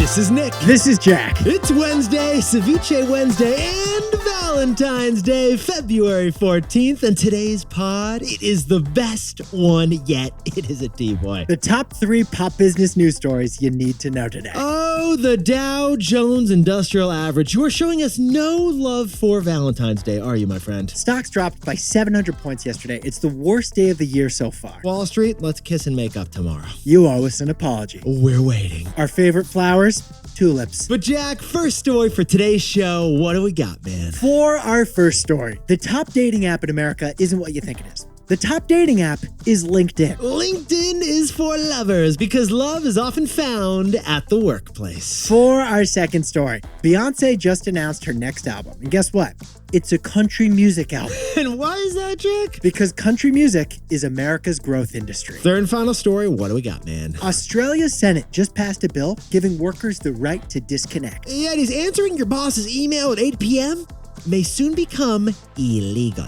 This is Nick. This is Jack. It's Wednesday, Ceviche Wednesday, and Valentine's Day, February 14th. And today's pod, it is the best one yet. It is a TBOY. The top 3 pop business news stories you need to know today. Oh, the Dow Jones Industrial Average. You are showing us no love for Valentine's Day, are you, my friend? Stocks dropped by 700 points yesterday. It's the worst day of the year so far. Wall Street, let's kiss and make up tomorrow. You owe us an apology. We're waiting. Our favorite flowers? Tulips. But Jack, first story for today's show. What do we got, man? For our first story, the top dating app in America isn't what you think it is. The top dating app is LinkedIn. LinkedIn is for lovers because love is often found at the workplace. For our second story, Beyonce just announced her next album. And guess what? It's a country music album. And why is that, Jack? Because country music is America's growth industry. Third and final story, what do we got, man? Australia's Senate just passed a bill giving workers the right to disconnect. Yeah, he's answering your boss's email at 8 p.m. may soon become illegal.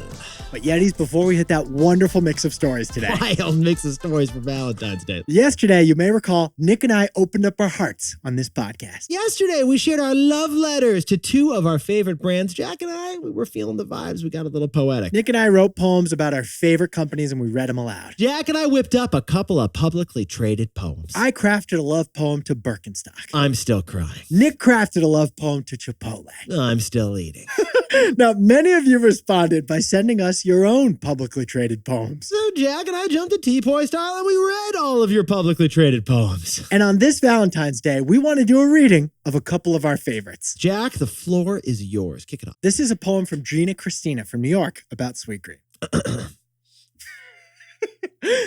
But Yetis, before we hit that wonderful mix of stories today. Wild mix of stories for Valentine's Day. Yesterday, you may recall, Nick and I opened up our hearts on this podcast. Yesterday, we shared our love letters to 2 of our favorite brands. Jack and I, we were feeling the vibes. We got a little poetic. Nick and I wrote poems about our favorite companies and we read them aloud. Jack and I whipped up a couple of publicly traded poems. I crafted a love poem to Birkenstock. I'm still crying. Nick crafted a love poem to Chipotle. I'm still eating. Now, many of you responded by sending us your own publicly traded poems. So Jack and I jumped to TBOY style and we read all of your publicly traded poems. And on this Valentine's Day, we want to do a reading of a couple of our favorites. Jack, the floor is yours. Kick it off. This is a poem from Gina Christina from New York about Sweetgreen.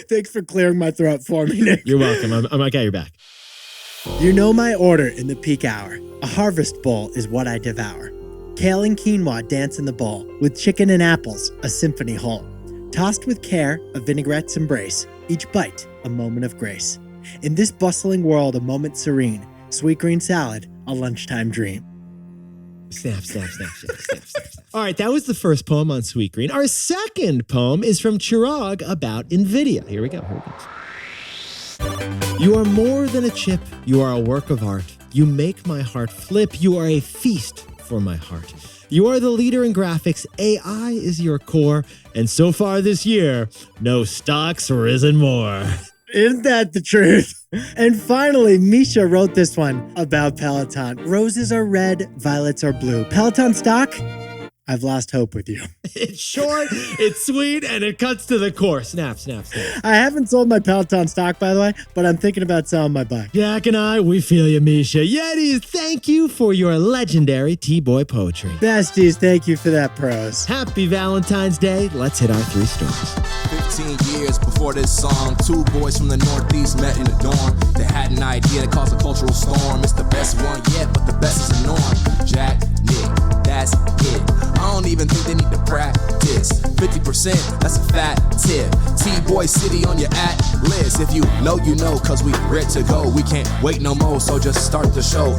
Thanks for clearing my throat for me, Nick. You're welcome. I got your back. You know my order in the peak hour. A harvest bowl is what I devour. Kale and quinoa dance in the bowl, with chicken and apples, a symphony whole. Tossed with care, a vinaigrette's embrace, each bite a moment of grace. In this bustling world, a moment serene, sweet green salad, a lunchtime dream. Snap, snap, snap, snap, snap, snap. All right, that was the first poem on Sweet Green. Our second poem is from Chirag about NVIDIA. Here we go. You are more than a chip. You are a work of art. You make my heart flip. You are a feast for my heart. You are the leader in graphics. AI is your core. And so far this year, no stock's risen more. Isn't that the truth? And finally, Misha wrote this one about Peloton. Roses are red, violets are blue. Peloton stock? I've lost hope with you. It's short, it's sweet, and it cuts to the core. Snap, snap, snap. I haven't sold my Peloton stock, by the way, but I'm thinking about selling my bike. Jack and I, we feel you, Misha. Yetis, thank you for your legendary TBOY poetry. Besties, thank you for that prose. Happy Valentine's Day. Let's hit our 3 stories. 15 years before this song, 2 boys from the Northeast met in a dorm. They had an idea that caused a cultural storm. It's the best one yet, but the best is a norm. Jack, Nick, that's it. I don't even think they need to practice. 50%, that's a fat tip. TBOY City on your at-list. If you know, cause we ready to go. We can't wait no more, so just start the show.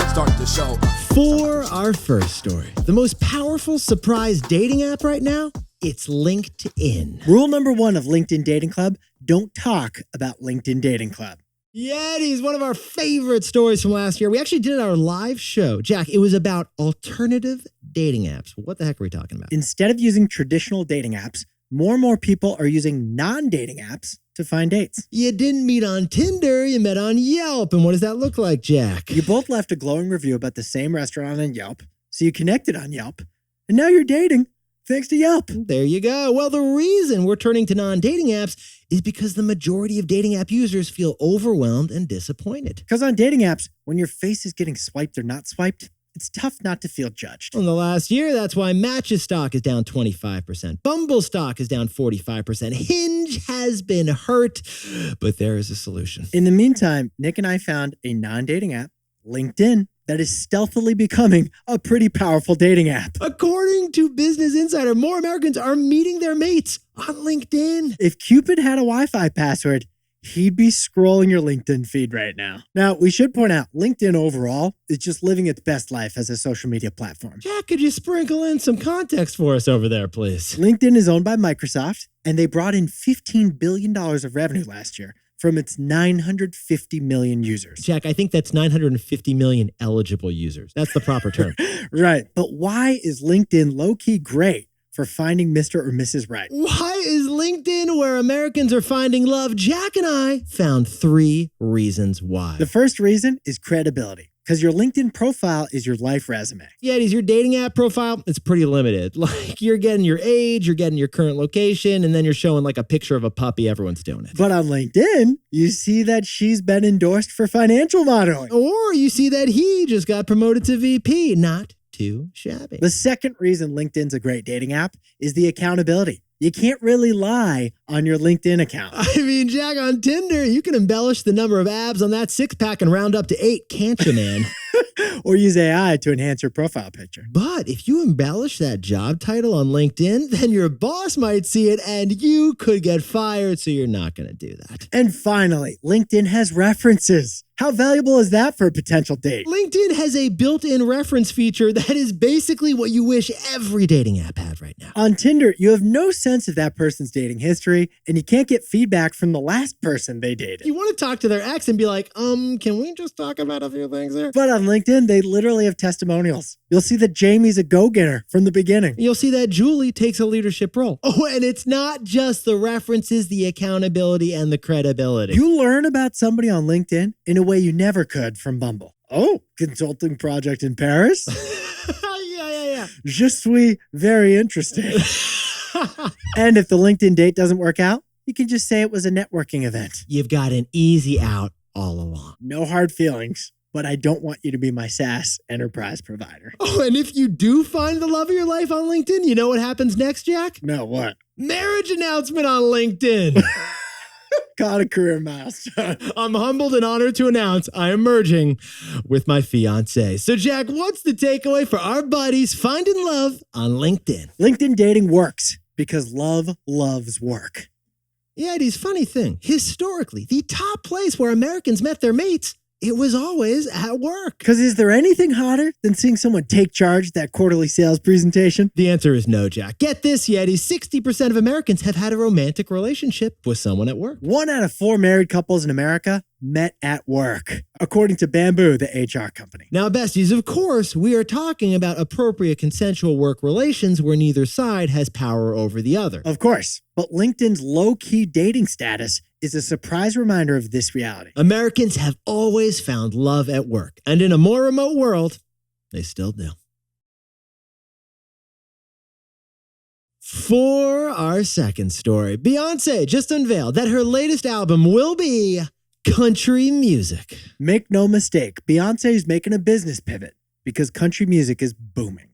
Start the show. For our first story, the most powerful surprise dating app right now, it's LinkedIn. Rule number 1 of LinkedIn Dating Club, don't talk about LinkedIn Dating Club. Yetis, one of our favorite stories from last year. We actually did our live show. Jack, it was about alternative dating apps. What the heck are we talking about? Instead of using traditional dating apps, more and more people are using non-dating apps to find dates. You didn't meet on Tinder, you met on Yelp. And what does that look like, Jack? You both left a glowing review about the same restaurant on Yelp, so you connected on Yelp, and now you're dating. Thanks to Yelp. There you go. Well, the reason we're turning to non-dating apps is because the majority of dating app users feel overwhelmed and disappointed. Because on dating apps, when your face is getting swiped or not swiped, it's tough not to feel judged. In the last year, that's why Match's stock is down 25%. Bumble stock is down 45%. Hinge has been hurt, but there is a solution. In the meantime, Nick and I found a non-dating app, LinkedIn, that is stealthily becoming a pretty powerful dating app. According to Business Insider, more Americans are meeting their mates on LinkedIn. If Cupid had a Wi-Fi password, he'd be scrolling your LinkedIn feed right now. Now, we should point out, LinkedIn overall is just living its best life as a social media platform. Jack, could you sprinkle in some context for us over there, please? LinkedIn is owned by Microsoft, and they brought in $15 billion of revenue last year, from its 950 million users. Jack, I think that's 950 million eligible users. That's the proper term. Right. But why is LinkedIn low-key great for finding Mr. or Mrs. Right? Why is LinkedIn where Americans are finding love? Jack and I found 3 reasons why. The first reason is credibility. Because your LinkedIn profile is your life resume. Yeah, it is your dating app profile. It's pretty limited. Like, you're getting your age, you're getting your current location, and then you're showing like a picture of a puppy. Everyone's doing it. But on LinkedIn, you see that she's been endorsed for financial modeling. Or you see that he just got promoted to VP. Not too shabby. The second reason LinkedIn's a great dating app is the accountability. You can't really lie on your LinkedIn account. I mean, Jack, on Tinder, you can embellish the number of abs on that 6-pack and round up to 8, can't you, man? Or use AI to enhance your profile picture. But if you embellish that job title on LinkedIn, then your boss might see it and you could get fired, so you're not going to do that. And finally, LinkedIn has references. How valuable is that for a potential date? LinkedIn has a built-in reference feature that is basically what you wish every dating app had right now. On Tinder, you have no sense of that person's dating history, and you can't get feedback from the last person they dated. You want to talk to their ex and be like, can we just talk about a few things here? But on LinkedIn, they literally have testimonials. You'll see that Jamie's a go-getter from the beginning. You'll see that Julie takes a leadership role. Oh, and it's not just the references, the accountability, and the credibility. You learn about somebody on LinkedIn in a way you never could from Bumble. Oh, consulting project in Paris? Yeah. Je suis very interested. And if the LinkedIn date doesn't work out, you can just say it was a networking event. You've got an easy out all along. No hard feelings, but I don't want you to be my SaaS enterprise provider. Oh, and if you do find the love of your life on LinkedIn, you know what happens next, Jack? No, what? Marriage announcement on LinkedIn. Got a career milestone. I'm humbled and honored to announce I am merging with my fiance. So, Jack, what's the takeaway for our buddies finding love on LinkedIn? LinkedIn dating works because love loves work. Yeah, Eddie's funny thing. Historically, the top place where Americans met their mates, it was always at work. Because is there anything hotter than seeing someone take charge at that quarterly sales presentation? The answer is no, Jack. Get this, Yeti. 60% of Americans have had a romantic relationship with someone at work. 1 out of 4 married couples in America met at work, according to Bamboo, the HR company. Now, besties, of course, we are talking about appropriate consensual work relations where neither side has power over the other. Of course, but LinkedIn's low-key dating status is a surprise reminder of this reality. Americans have always found love at work, and in a more remote world, they still do. For our second story, Beyonce just unveiled that her latest album will be country music. Make no mistake, Beyonce is making a business pivot because country music is booming.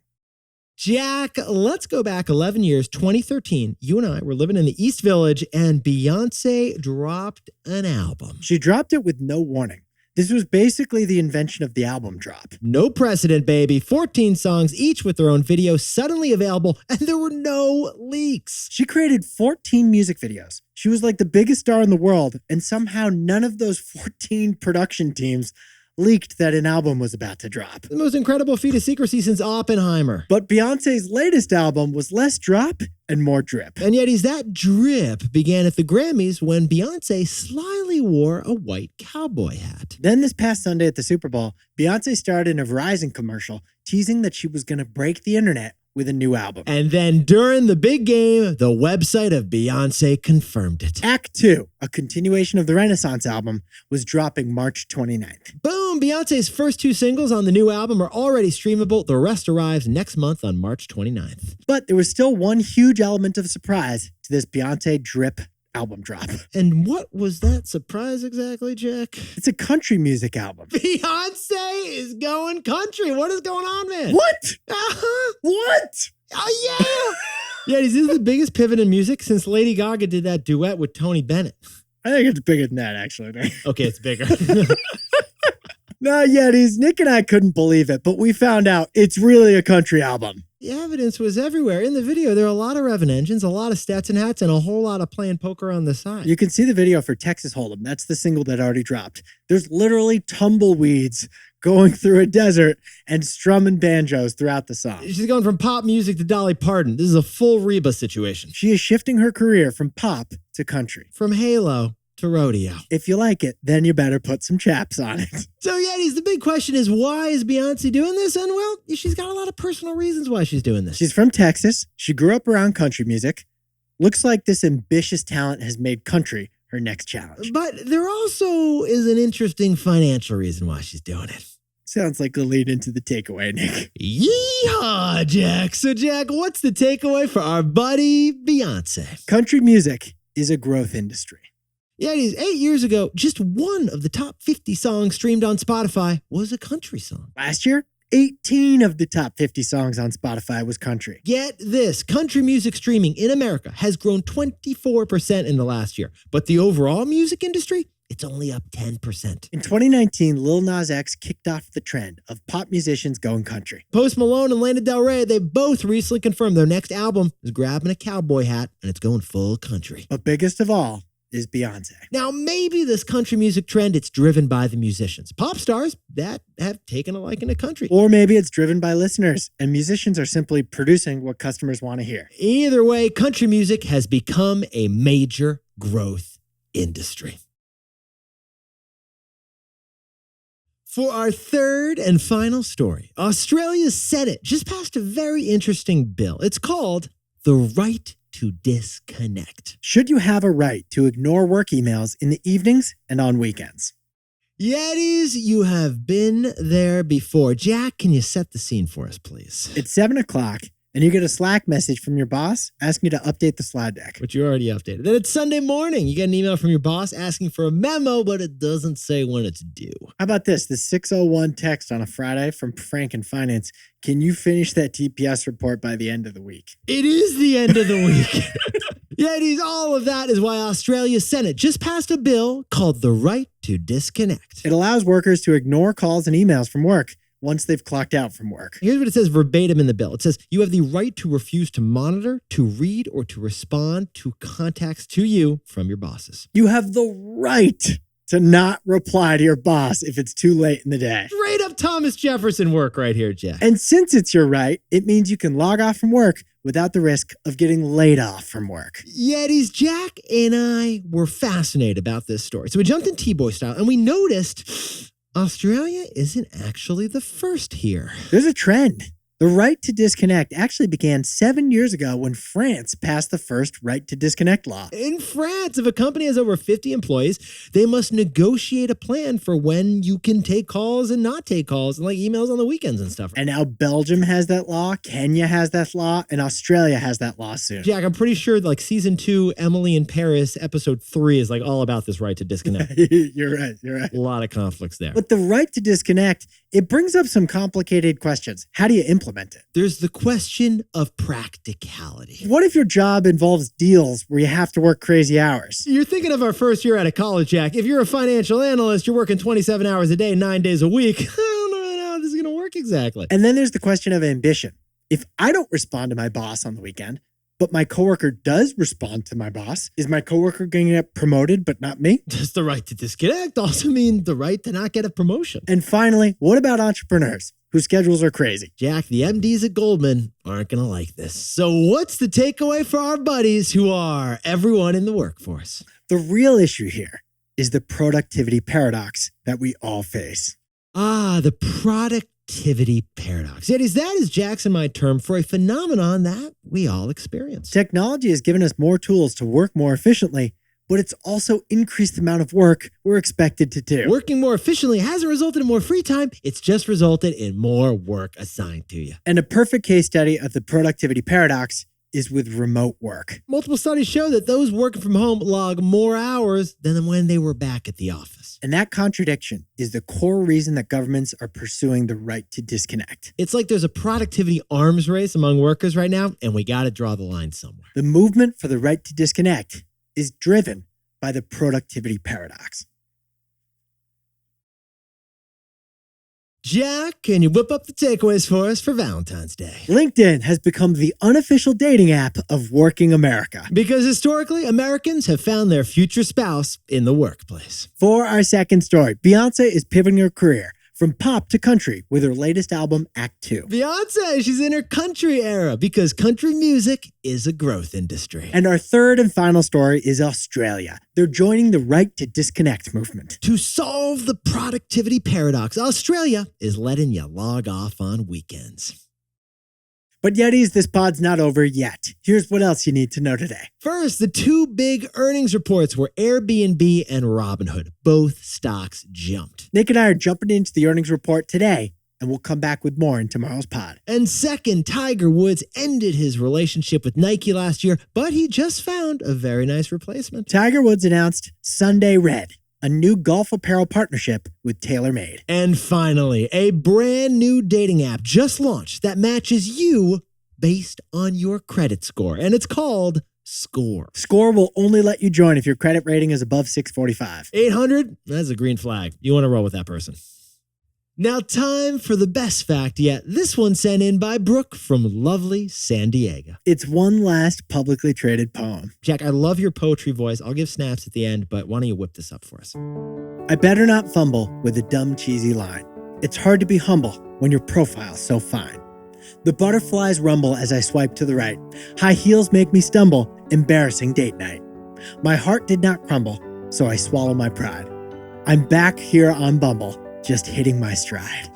Jack, let's go back 11 years, 2013. You and I were living in the East Village, and Beyonce dropped an album. She dropped it with no warning. This was basically the invention of the album drop. No precedent, baby. 14 songs, each with their own video, suddenly available, and there were no leaks. She created 14 music videos. She was like the biggest star in the world, and somehow none of those 14 production teams leaked that an album was about to drop. The most incredible feat of secrecy since Oppenheimer. But Beyonce's latest album was less drop and more drip. And yet that drip began at the Grammys when Beyonce slyly wore a white cowboy hat. Then this past Sunday at the Super Bowl, Beyonce starred in a Verizon commercial teasing that she was going to break the internet with a new album. And then during the big game, the website of Beyonce confirmed it. Act 2, a continuation of the Renaissance album, was dropping March 29th. Boom! Beyonce's first 2 singles on the new album are already streamable. The rest arrives next month on March 29th. But there was still one huge element of surprise to this Beyonce drip album drop. And what was that surprise exactly, Jack? It's a country music album. Beyonce is going country. What is going on, man? What? Uh-huh. What? Oh, yeah. Yeah, this is the biggest pivot in music since Lady Gaga did that duet with Tony Bennett. I think it's bigger than that, actually. Okay, it's bigger. Nah, Yetis, Nick and I couldn't believe it, but we found out it's really a country album. The evidence was everywhere. In the video, there are a lot of Revan engines, a lot of Stetson hats, and a whole lot of playing poker on the side. You can see the video for Texas Hold'em. That's the single that already dropped. There's literally tumbleweeds going through a desert and strumming banjos throughout the song. She's going from pop music to Dolly Parton. This is a full Reba situation. She is shifting her career from pop to country. From Halo to rodeo. If you like it, then you better put some chaps on it. So, Yetis, the big question is, why is Beyonce doing this? And, well, she's got a lot of personal reasons why she's doing this. She's from Texas. She grew up around country music. Looks like this ambitious talent has made country her next challenge. But there also is an interesting financial reason why she's doing it. Sounds like a lead into the takeaway, Nick. Yeehaw, Jack. So, Jack, what's the takeaway for our buddy Beyonce? Country music is a growth industry. Yeah, 8 years ago, just one of the top 50 songs streamed on Spotify was a country song. Last year, 18 of the top 50 songs on Spotify was country. Get this, country music streaming in America has grown 24% in the last year, but the overall music industry, it's only up 10%. In 2019, Lil Nas X kicked off the trend of pop musicians going country. Post Malone and Lana Del Rey, they both recently confirmed their next album is grabbing a cowboy hat and it's going full country. But biggest of all is Beyonce. Now, maybe this country music trend, it's driven by the musicians. Pop stars that have taken a liking to country. Or maybe it's driven by listeners, and musicians are simply producing what customers want to hear. Either way, country music has become a major growth industry. For our third and final story, Australia's Senate just passed a very interesting bill. It's called the Right to Disconnect. Should you have a right to ignore work emails in the evenings and on weekends? Yetis, you have been there before. Jack, can you set the scene for us, please? It's 7 o'clock, and you get a Slack message from your boss asking you to update the slide deck. Which you already updated. Then it's Sunday morning. You get an email from your boss asking for a memo, but it doesn't say when it's due. How about this? The 6:01 text on a Friday from Frank in Finance. Can you finish that TPS report by the end of the week? It is the end of the week. Yetis, all of that is why Australia's Senate just passed a bill called the Right to Disconnect. It allows workers to ignore calls and emails from work once they've clocked out from work. Here's what it says verbatim in the bill. It says, you have the right to refuse to monitor, to read, or to respond to contacts to you from your bosses. You have the right to not reply to your boss if it's too late in the day. Straight up Thomas Jefferson work right here, Jack. And since it's your right, it means you can log off from work without the risk of getting laid off from work. Yetis, Jack and I were fascinated about this story. So we jumped in TBOY style and we noticed Australia isn't actually the first here. There's a trend. The right to disconnect actually began 7 years ago when France passed the first right to disconnect law. In France, if a company has over 50 employees, they must negotiate a plan for when you can take calls and not take calls, and like emails on the weekends and stuff. And now Belgium has that law, Kenya has that law, and Australia has that law soon. Jack, I'm pretty sure like season 2, Emily in Paris, episode 3 is like all about this right to disconnect. You're right. A lot of conflicts there. But the right to disconnect, it brings up some complicated questions. How do you implement it? There's the question of practicality. What if your job involves deals where you have to work crazy hours? You're thinking of our first year out of college, Jack. If you're a financial analyst, you're working 27 hours a day, 9 days a week. I don't know how this is going to work exactly. And then there's the question of ambition. If I don't respond to my boss on the weekend, but my coworker does respond to my boss, is my coworker going to get promoted but not me? Does the right to disconnect also mean the right to not get a promotion? And finally, what about entrepreneurs whose schedules are crazy? Jack, the MDs at Goldman aren't going to like this. So what's the takeaway for our buddies who are everyone in the workforce? The real issue here is the productivity paradox that we all face. The productivity paradox. That is Jack's and my term for a phenomenon that we all experience. Technology has given us more tools to work more efficiently, but it's also increased the amount of work we're expected to do. Working more efficiently hasn't resulted in more free time. It's just resulted in more work assigned to you. And a perfect case study of the productivity paradox is with remote work. Multiple studies show that those working from home log more hours than when they were back at the office. And that contradiction is the core reason that governments are pursuing the right to disconnect. It's like there's a productivity arms race among workers right now, and we got to draw the line somewhere. The movement for the right to disconnect is driven by the productivity paradox. Jack, can you whip up the takeaways for us for Valentine's Day? LinkedIn has become the unofficial dating app of working America. Because historically, Americans have found their future spouse in the workplace. For our second story, Beyonce is pivoting her career from pop to country with her latest album, Act 2. Beyonce, she's in her country era because country music is a growth industry. And our third and final story is Australia. They're joining the Right to Disconnect movement. To solve the productivity paradox, Australia is letting you log off on weekends. But Yetis, this pod's not over yet. Here's what else you need to know today. First, the two big earnings reports were Airbnb and Robinhood. Both stocks jumped. Nick and I are jumping into the earnings report today, and we'll come back with more in tomorrow's pod. And second, Tiger Woods ended his relationship with Nike last year, but he just found a very nice replacement. Tiger Woods announced Sunday Red, a new golf apparel partnership with TaylorMade. And finally, a brand new dating app just launched that matches you based on your credit score, and it's called Score. Score will only let you join if your credit rating is above 645. 800? That's a green flag. You want to roll with that person. Now, time for the best fact yet. This one sent in by Brooke from lovely San Diego. It's one last publicly traded poem. Jack, I love your poetry voice. I'll give snaps at the end, but why don't you whip this up for us? I better not fumble with a dumb, cheesy line. It's hard to be humble when your profile's so fine. The butterflies rumble as I swipe to the right. High heels make me stumble, embarrassing date night. My heart did not crumble, so I swallow my pride. I'm back here on Bumble, just hitting my stride.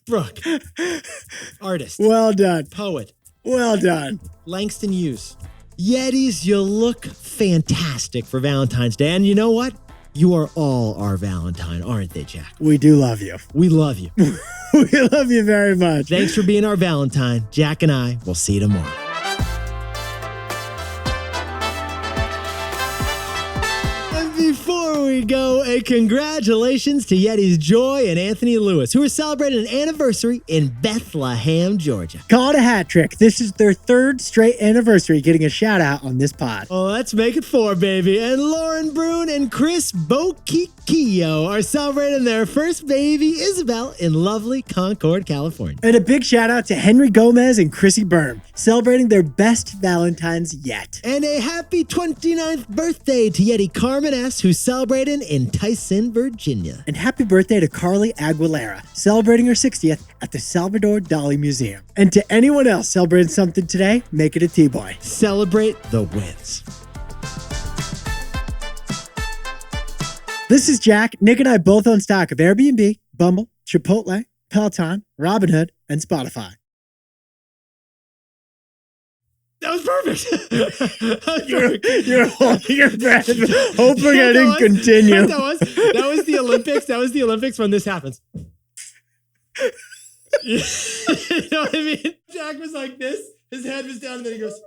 Brooke. Artist. Well done. Poet. Well done. Langston Hughes. Yetis, you look fantastic for Valentine's Day. And you know what? You are all our Valentine, aren't they, Jack? We do love you. We love you. We love you very much. Thanks for being our Valentine. Jack and I will see you tomorrow. Before we go, a congratulations to Yeti's Joy and Anthony Lewis, who are celebrating an anniversary in Bethlehem, Georgia. Call it a hat trick. This is their third straight anniversary getting a shout out on this pod. Oh, let's make it 4, baby. And Lauren Brune and Chris Bokikio are celebrating their first baby, Isabel, in lovely Concord, California. And a big shout out to Henry Gomez and Chrissy Berm, celebrating their best Valentines yet. And a happy 29th birthday to Yeti Carmen S., who's celebrating in Tyson, Virginia. And happy birthday to Carly Aguilera, celebrating her 60th at the Salvador Dali Museum. And to anyone else celebrating something today, make it a TBOY. Celebrate the wins. This is Jack. Nick and I both own stock of Airbnb, Bumble, Chipotle, Peloton, Robinhood, and Spotify. That was perfect. You're holding your breath, hoping I didn't continue. That was the Olympics. That was the Olympics when this happens. You know what I mean? Jack was like this. His head was down, and then he goes.